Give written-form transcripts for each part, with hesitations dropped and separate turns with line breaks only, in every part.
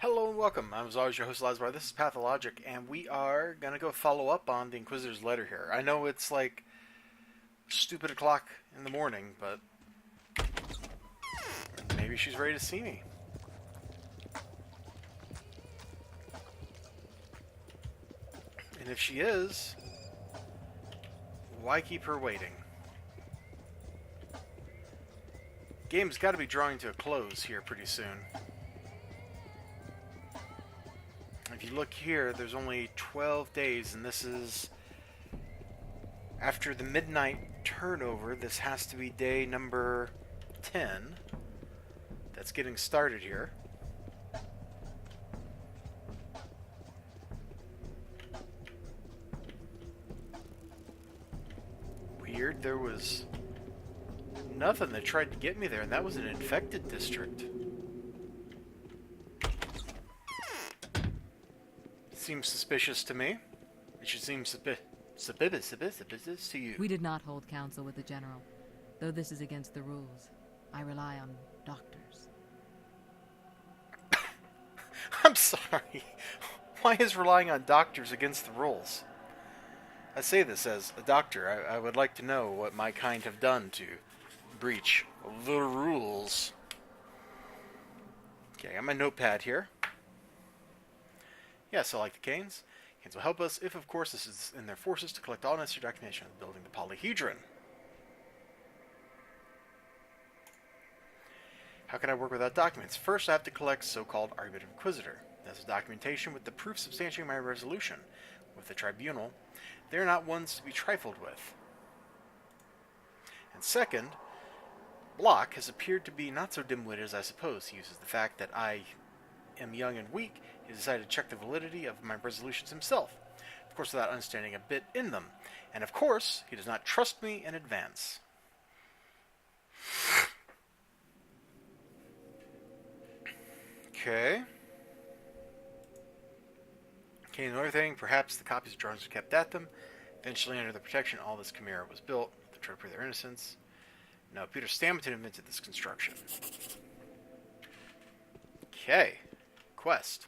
Hello and welcome. I'm as always your host elizibar. This is Pathologic, and we are gonna go follow up on the Inquisitor's letter here. I know it's like stupid o'clock in the morning, but maybe she's ready to see me. And if she is, why keep her waiting? Game's got to be drawing to a close here pretty soon. If you look here, there's only 12 days, and this is after the midnight turnover. This has to be day number 10 that's getting started here. Weird, there was nothing that tried to get me there, and that was an infected district. Seems suspicious to me. It should seem suspicious to you.
We did not hold counsel with the General, though this is against the rules. I rely on doctors.
I'm sorry. Why is relying on doctors against the rules? I say this as a doctor. I would like to know what my kind have done to breach the rules. Okay, I got my notepad here. Yes, I like the Canes. Canes will help us if, of course, this is in their forces to collect all necessary documentation of building the polyhedron. How can I work without documents? First, I have to collect so-called Argument of Inquisitor. That's documentation with the proof substantiating my resolution with the tribunal. They are not ones to be trifled with. And second, Block has appeared to be not so dim-witted as I suppose. He uses the fact that I am young and weak. He decided to check the validity of my resolutions himself, of course without understanding a bit in them. And of course, he does not trust me in advance. Okay. Okay, another thing, perhaps the copies of drawings were kept at them. Eventually, under the protection all this chimera was built, to try to prove their innocence. No, Peter Stammerton invented this construction. Okay. Quest.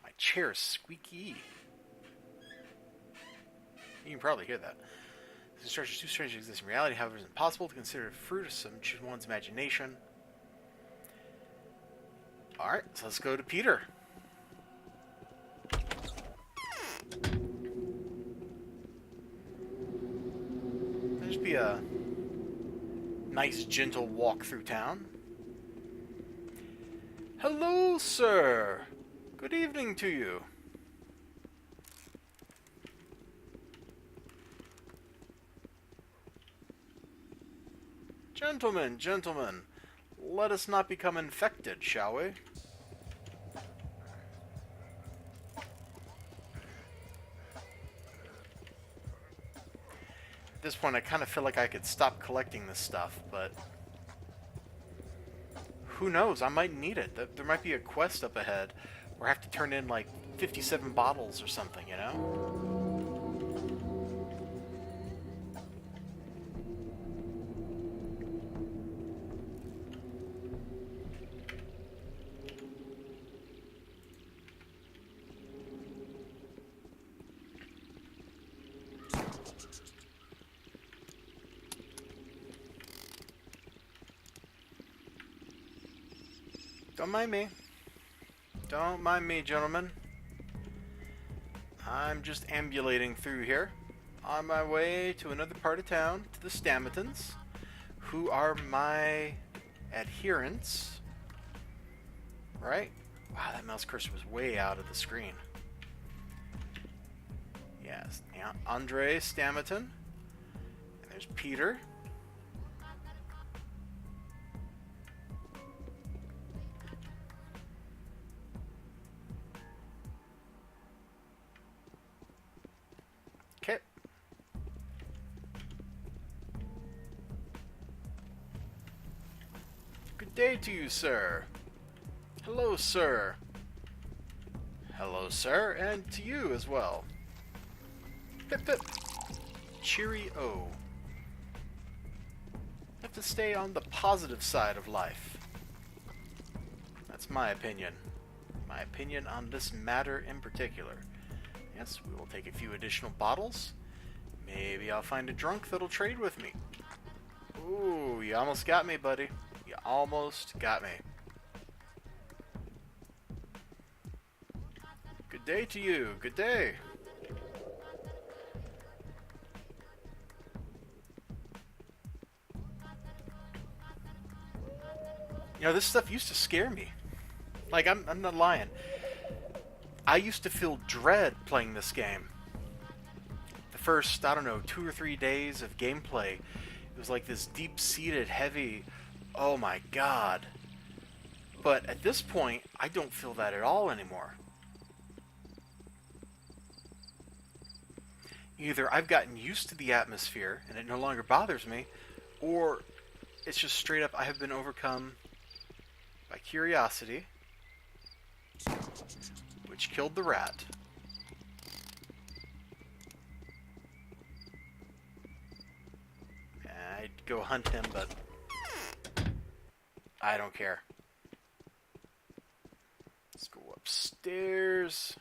My chair is squeaky. You can probably hear that. This construction is too strange to exist in reality, however, it is impossible to consider it fruit of one's imagination. Alright, so let's go to Peter. There'll just be a nice, gentle walk through town. Hello, sir. Good evening to you. Gentlemen, gentlemen, let us not become infected, shall we? At this point, I kind of feel like I could stop collecting this stuff, but who knows? I might need it. There might be a quest up ahead where I have to turn in like 57 bottles or something, you know? Don't mind me. Don't mind me, gentlemen. I'm just ambulating through here on my way to another part of town, to the Stammertons, who are my adherents. Right? Wow, that mouse cursor was way out of the screen. Yes, yeah, Andre Stammerton. And there's Peter. Okay. Good day to you, sir. Hello, sir. Hello, sir, and to you as well. Pip pip. Cheerio. Have to stay on the positive side of life. That's my opinion. my opinion on this matter in particular. Yes, we will take a few additional bottles. Maybe I'll find a drunk that'll trade with me. Ooh, you almost got me, buddy. You almost got me. Good day to you. Good day. You know, this stuff used to scare me. Like, I'm not lying. I used to feel dread playing this game. The first, I don't know, 2 or 3 days of gameplay, it was like this deep-seated, heavy, oh my god. But at this point, I don't feel that at all anymore. Either I've gotten used to the atmosphere, and it no longer bothers me, or it's just straight up I have been overcome by curiosity, which killed the rat. I'd go hunt him, but I don't care. Let's go upstairs.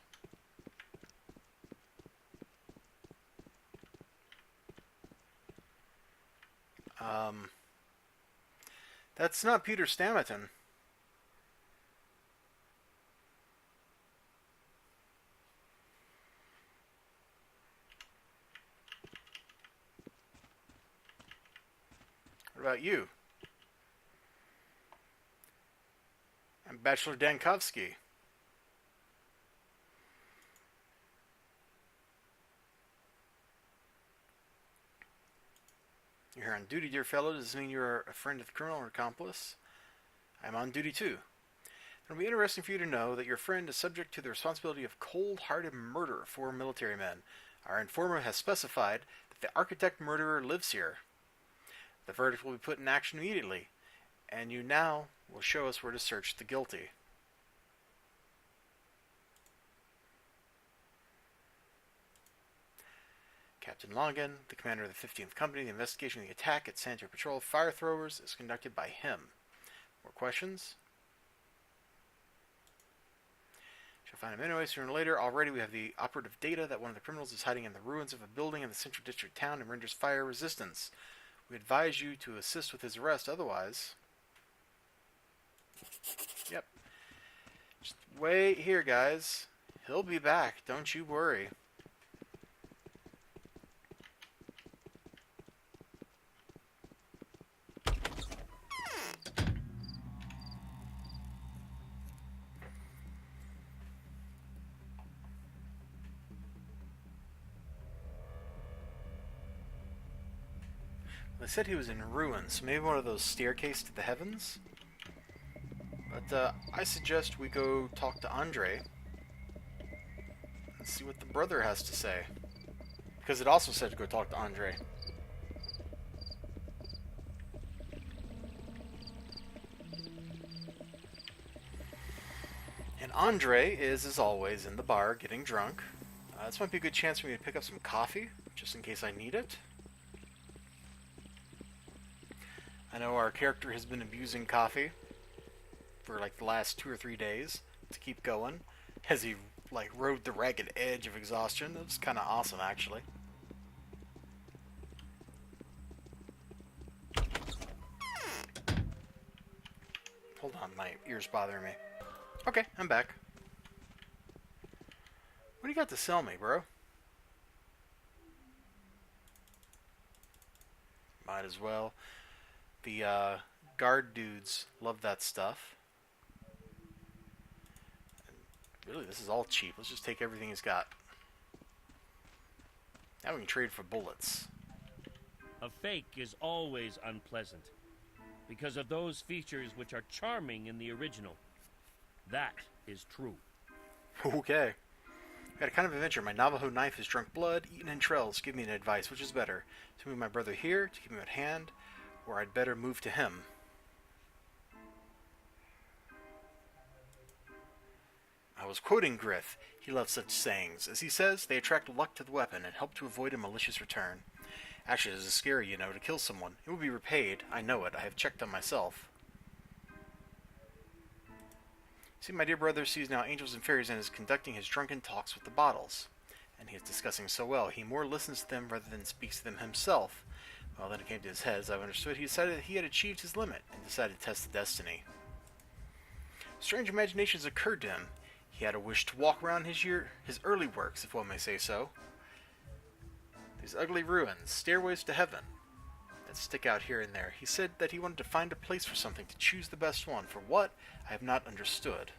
That's not Peter Stamerton. What about you? I'm Bachelor Dankovsky. You're here on duty, dear fellow. Does this mean you're a friend of the criminal or accomplice? I'm on duty too. It'll be interesting for you to know that your friend is subject to the responsibility of cold-hearted murder for military men. Our informer has specified that the architect murderer lives here. The verdict will be put in action immediately, and you now will show us where to search the guilty. Captain Longan, the commander of the 15th Company, the investigation of the attack at Sanitary Patrol Fire Throwers is conducted by him. More questions? Shall find him anyway sooner or later. Already we have the operative data that one of the criminals is hiding in the ruins of a building in the Central District town and renders fire resistance. We advise you to assist with his arrest, otherwise... Yep. Just wait here, guys. He'll be back, don't you worry. They said he was in ruins, maybe one of those staircases to the heavens? But I suggest we go talk to Andre and see what the brother has to say. Because it also said to go talk to Andre. And Andre is, as always, in the bar getting drunk. This might be a good chance for me to pick up some coffee, just in case I need it. I know our character has been abusing coffee for like the last 2 or 3 days to keep going as he like rode the ragged edge of exhaustion. It was kind of awesome, actually. Hold on, my ears bothering me. Okay, I'm back. What do you got to sell me, bro? Might as well. The guard dudes love that stuff. And really, this is all cheap. Let's just take everything he's got. Now we can trade for bullets.
A fake is always unpleasant because of those features which are charming in the original. That is true.
Okay. Got a kind of adventure. My Navajo knife has drunk blood, eaten entrails. Give me an advice. Which is better? To move my brother here, to keep him at hand, or I'd better move to him? I was quoting Griff. He loves such sayings. As he says, they attract luck to the weapon and help to avoid a malicious return. Actually, it is scary, you know, to kill someone. It will be repaid. I know it. I have checked on myself. See, my dear brother sees now angels and fairies and is conducting his drunken talks with the bottles. And he is discussing so well, he more listens to them rather than speaks to them himself. Well, then it came to his head, as I've understood, he decided that he had achieved his limit, and decided to test the destiny. Strange imaginations occurred to him. He had a wish to walk around his early works, if one may say so. These ugly ruins, stairways to heaven, that stick out here and there. He said that he wanted to find a place for something, to choose the best one. For what? I have not understood.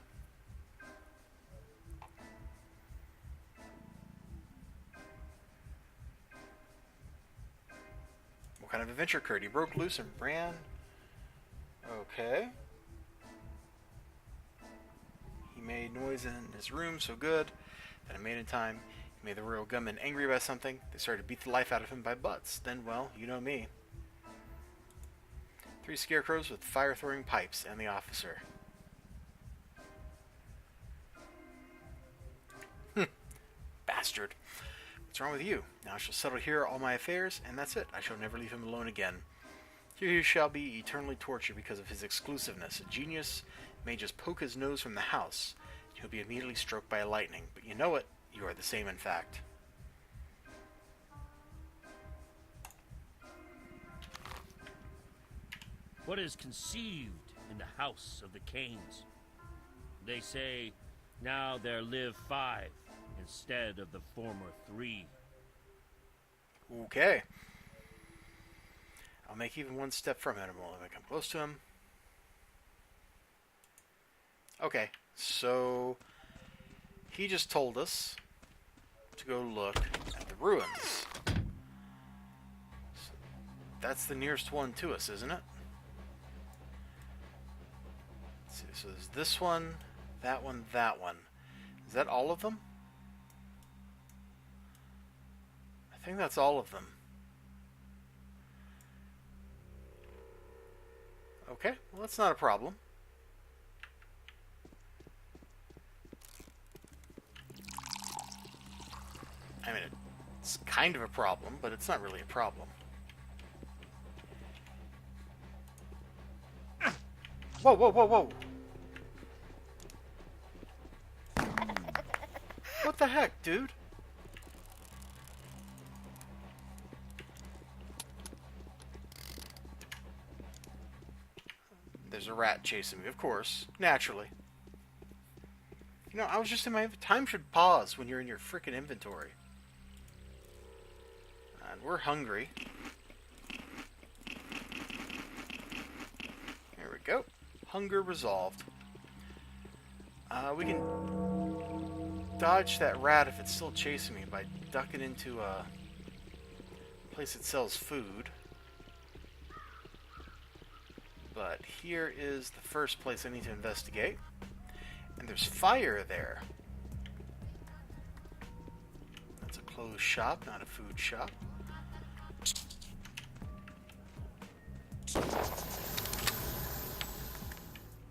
What kind of adventure occurred? He broke loose and ran. Okay. He made noise in his room so good that it made in time. He made the royal gunmen angry about something. They started to beat the life out of him by butts. Then, well, you know me. 3 scarecrows with fire-throwing pipes and the officer. Bastard. What's wrong with you? Now I shall settle here all my affairs, and that's it. I shall never leave him alone again. Here he shall be eternally tortured because of his exclusiveness. A genius may just poke his nose from the house, and he'll be immediately struck by lightning. But you know it, you are the same in fact.
What is conceived in the house of the Canes? They say, now there live 5 instead of the former 3.
Okay. I'll make even one step from him, and we'll come close to him. Okay, so he just told us to go look at the ruins. That's the nearest one to us, isn't it? Let's see, so there's this one, that one, that one. Is that all of them? I think that's all of them. Okay, well that's not a problem. I mean, it's kind of a problem, but it's not really a problem. Whoa, whoa, whoa, whoa! What the heck, dude? There's a rat chasing me, of course. Naturally. You know, I was just in my... Time should pause when you're in your frickin' inventory. And we're hungry. There we go. Hunger resolved. We can dodge that rat if it's still chasing me by ducking into a place that sells food. But here is the first place I need to investigate. And there's fire there. That's a closed shop, not a food shop.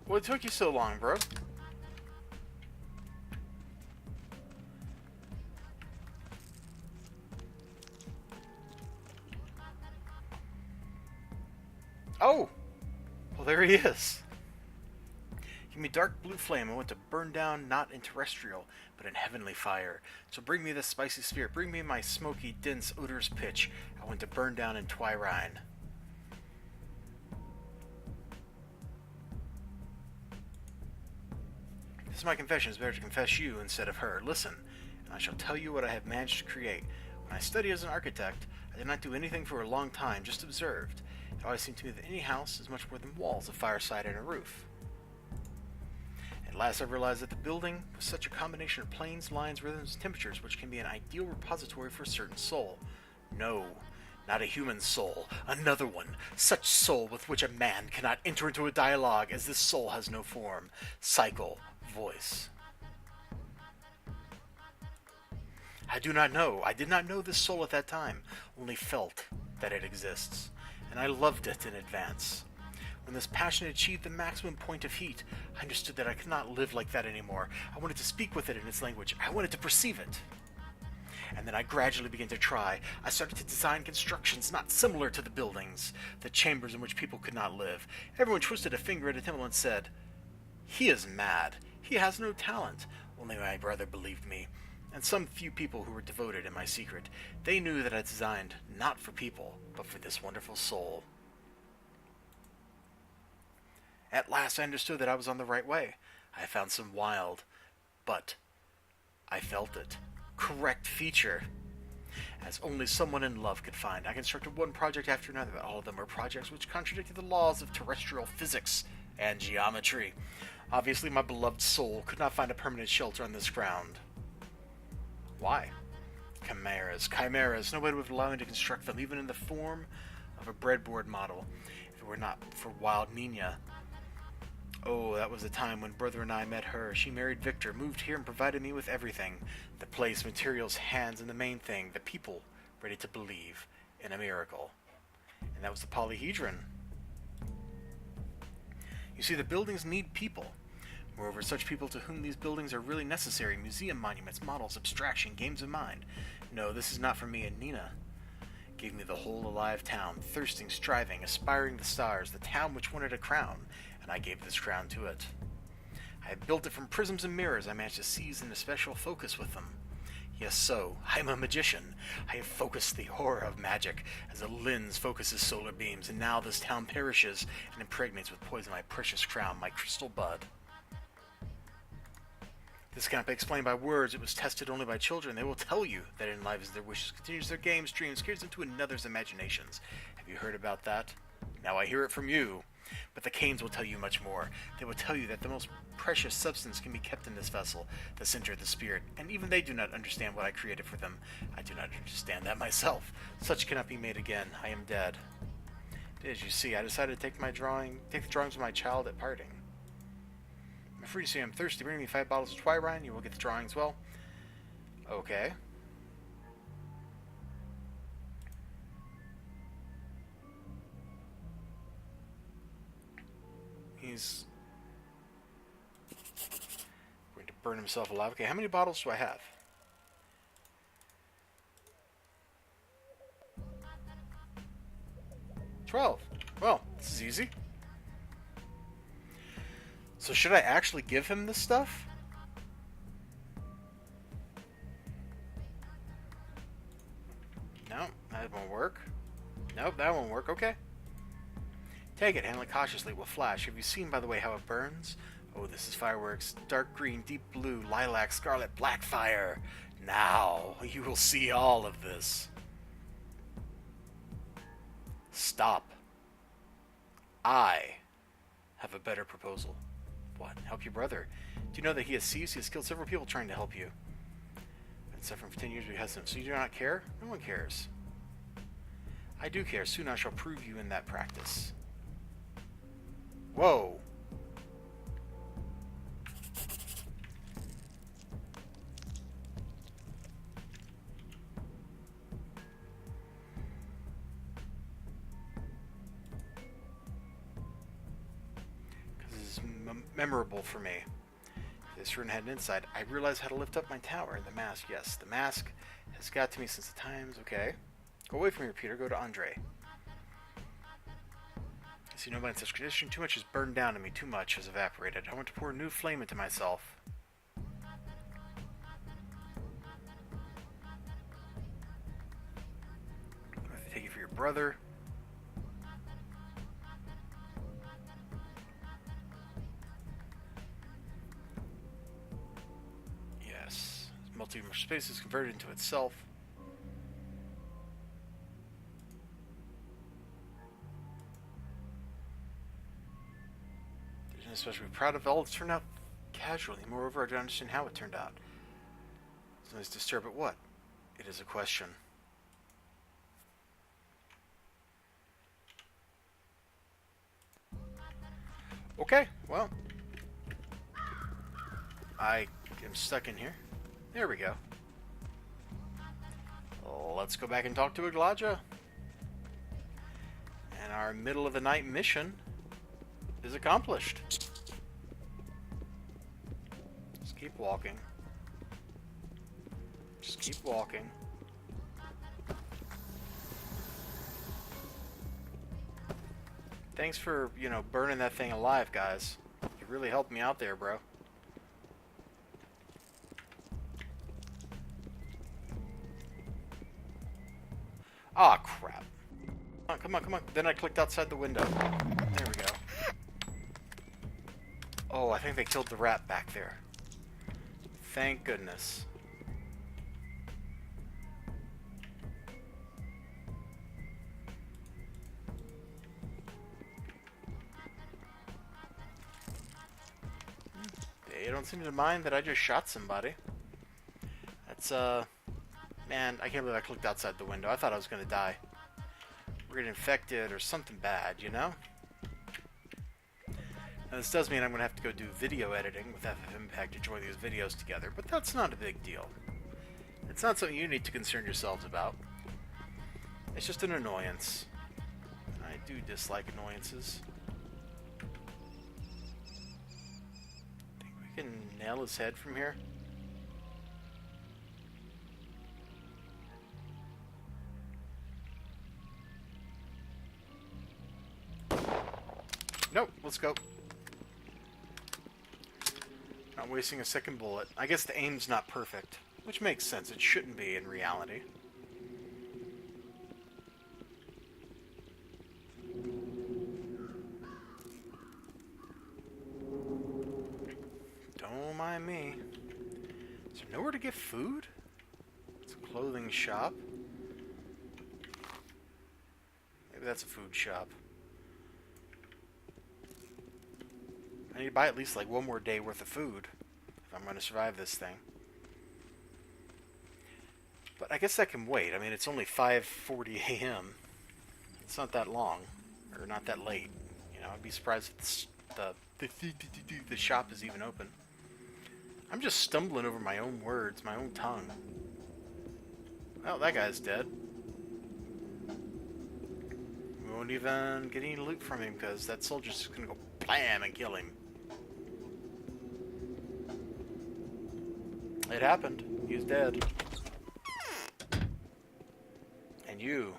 What took you so long, bro? Oh! Well, there he is. Give me dark blue flame. I want to burn down not in terrestrial, but in heavenly fire. So bring me this spicy sphere. Bring me my smoky, dense, odorous pitch. I want to burn down in Twyrine. This is my confession. It's better to confess you instead of her. Listen, and I shall tell you what I have managed to create. When I studied as an architect, I did not do anything for a long time, just observed. It always seemed to me that any house is much more than walls, a fireside, and a roof. At last I realized that the building was such a combination of planes, lines, rhythms, and temperatures which can be an ideal repository for a certain soul. No, not a human soul, another one, such soul with which a man cannot enter into a dialogue, as this soul has no form, cycle, voice. I do not know. I did not know this soul at that time, only felt that it exists, and I loved it in advance. When this passion achieved the maximum point of heat, I understood that I could not live like that anymore. I wanted to speak with it in its language. I wanted to perceive it. And then I gradually began to try. I started to design constructions not similar to the buildings, the chambers in which people could not live. Everyone twisted a finger at a temple and said, "He is mad. He has no talent. Only my brother believed me, and some few people who were devoted in my secret. They knew that I designed not for people, but for this wonderful soul. At last I understood that I was on the right way. I found some wild, but I felt it, correct feature, as only someone in love could find. I constructed one project after another, but all of them were projects which contradicted the laws of terrestrial physics and geometry. Obviously, my beloved soul could not find a permanent shelter on this ground. Why? Chimeras. Nobody would allow me to construct them, even in the form of a breadboard model, if it were not for wild Nina. Oh, that was the time when brother and I met her. She married Victor, moved here, and provided me with everything. The place, materials, hands, and the main thing, the people ready to believe in a miracle. And that was the polyhedron. You see, the buildings need people. Moreover, such people to whom these buildings are really necessary. Museum monuments, models, abstraction, games of mind. No, this is not for me and Nina. Gave me the whole alive town, thirsting, striving, aspiring the stars, the town which wanted a crown, and I gave this crown to it. I have built it from prisms and mirrors. I managed to seize in a special focus with them. Yes, so, I am a magician. I have focused the horror of magic, as a lens focuses solar beams, and now this town perishes and impregnates with poison my precious crown, my crystal bud. This cannot be explained by words. It was tested only by children. They will tell you that in life as their wishes, continues their games, dreams, carries into another's imaginations. Have you heard about that? Now I hear it from you. But the Canes will tell you much more. They will tell you that the most precious substance can be kept in this vessel, the center of the spirit, and even they do not understand what I created for them. I do not understand that myself. Such cannot be made again. I am dead. As you see, I decided to take the drawings of my child at parting. I'm free to say I'm thirsty. Bring me 5 bottles of Twyrine. You will get the drawings well. Okay. He's going to burn himself alive. Okay, how many bottles do I have? $12. Well, this is easy. So should I actually give him this stuff? No, that won't work. Nope, that won't work. Okay. Take it, handle it cautiously. Will flash. Have you seen, by the way, how it burns? Oh, this is fireworks. Dark green, deep blue, lilac, scarlet, black fire. Now, you will see all of this. Stop. I have a better proposal. What? Help your brother? Do you know that he has seized? He has killed several people trying to help you. Been suffering for 10 years because of him. So you do not care? No one cares. I do care. Soon I shall prove you in that practice. Whoa. Because this is memorable for me. This rune had an inside. I realized how to lift up my tower. The mask, yes. The mask has got to me since the times. Okay. Go away from here, Peter. Go to Andre. I see nobody in such condition. Too much has burned down to me. Too much has evaporated. I want to pour a new flame into myself. I have to take it for your brother. Yes. Multi-universe space is converted into itself. Especially proud of all it's turned out casually. Moreover, I don't understand how it turned out. Something's disturbed, but what? It is a question. Okay, well. I am stuck in here. There we go. Let's go back and talk to Aglaja. And our middle of the night mission is accomplished. Just keep walking. Just keep walking. Thanks for, burning that thing alive, guys. You really helped me out there, bro. Ah, crap. Come on, come on. Then I clicked outside the window. There we go. Oh, I think they killed the rat back there. Thank goodness. They don't seem to mind that I just shot somebody. That's, man, I can't believe I clicked outside the window. I thought I was gonna die. We're getting infected or something bad, you know? Now, this does mean I'm gonna have to go do video editing with FF Impact to join these videos together, but that's not a big deal. It's not something you need to concern yourselves about. It's just an annoyance. I do dislike annoyances. Think we can nail his head from here? Nope, let's go. Not wasting a second bullet. I guess the aim's not perfect, which makes sense. It shouldn't be in reality. Don't mind me. Is there nowhere to get food? It's a clothing shop. Maybe that's a food shop. I need to buy at least like one more day worth of food if I'm going to survive this thing. But I guess that can wait. I mean, it's only 5:40 a.m. It's not that long, or not that late. You know, I'd be surprised if the shop is even open. I'm just stumbling over my own words, my own tongue. Oh, that guy's dead. We won't even get any loot from him because that soldier's just going to go blam and kill him. It happened. He's dead. And you,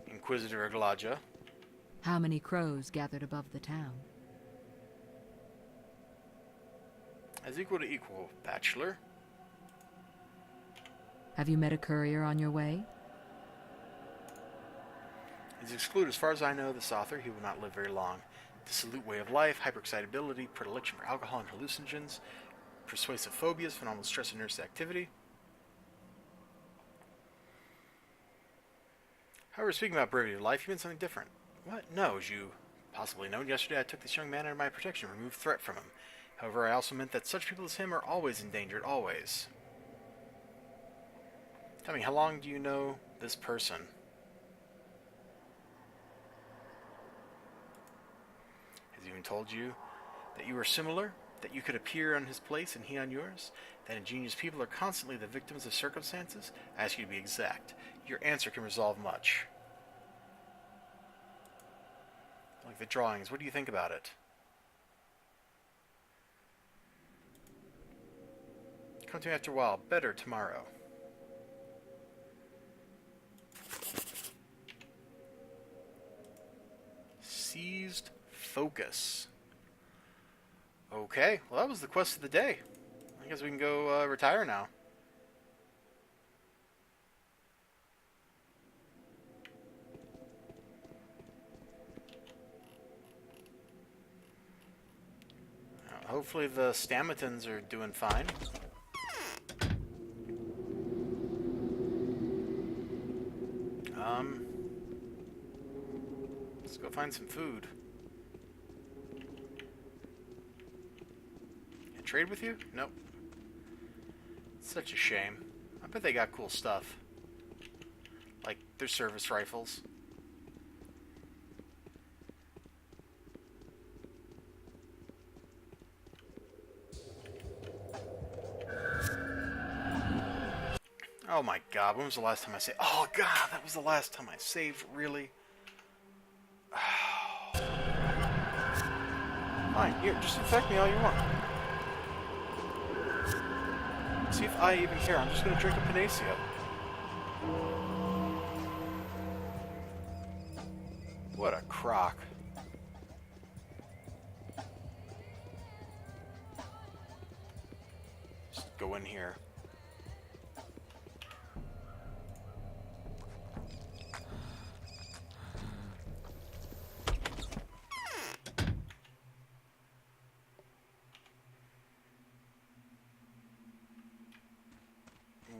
Inquisitor Aglaja.
How many crows gathered above the town?
As equal to equal, Bachelor.
Have you met a courier on your way?
He's excluded. As far as I know, this author, he will not live very long. Dissolute way of life, hyperexcitability, predilection for alcohol and hallucinogens, persuasive phobias, phenomenal stress and nervous activity. However, speaking about brevity of life, he meant something different. What? No, as you possibly know, yesterday I took this young man under my protection and removed threat from him. However, I also meant that such people as him are always endangered, always. Tell me, how long do you know this person? Has he even told you that you are similar? That you could appear on his place and he on yours? That ingenious people are constantly the victims of circumstances? I ask you to be exact. Your answer can resolve much. Like the drawings, what do you think about it? Come to me after a while. Better tomorrow. Seized focus. Okay, well that was the quest of the day. I guess we can go retire now. Hopefully the Stamatons are doing fine. Let's go find some food. Can I trade with you? Nope. Such a shame. I bet they got cool stuff. Like their service rifles. Oh my god, when was the last time I saved? Oh god, that was the last time I saved, really? Fine, here, just infect me all you want. See if I even care. I'm just gonna drink a Panacea. What a crock. Just go in here.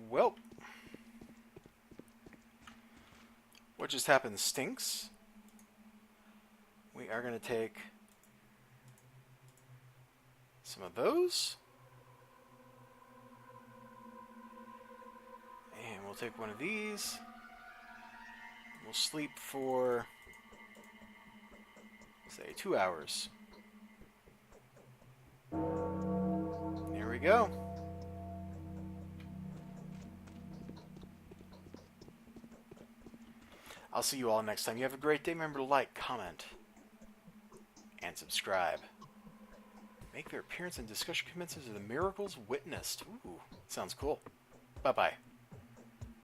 Well, what just happened stinks. We are going to take some of those. And we'll take one of these. We'll sleep for, say, 2 hours. There we go. I'll see you all next time. You have a great day. Remember to like, comment, and subscribe. Make their appearance in discussion commences of the miracles witnessed. Ooh, sounds cool. Bye-bye.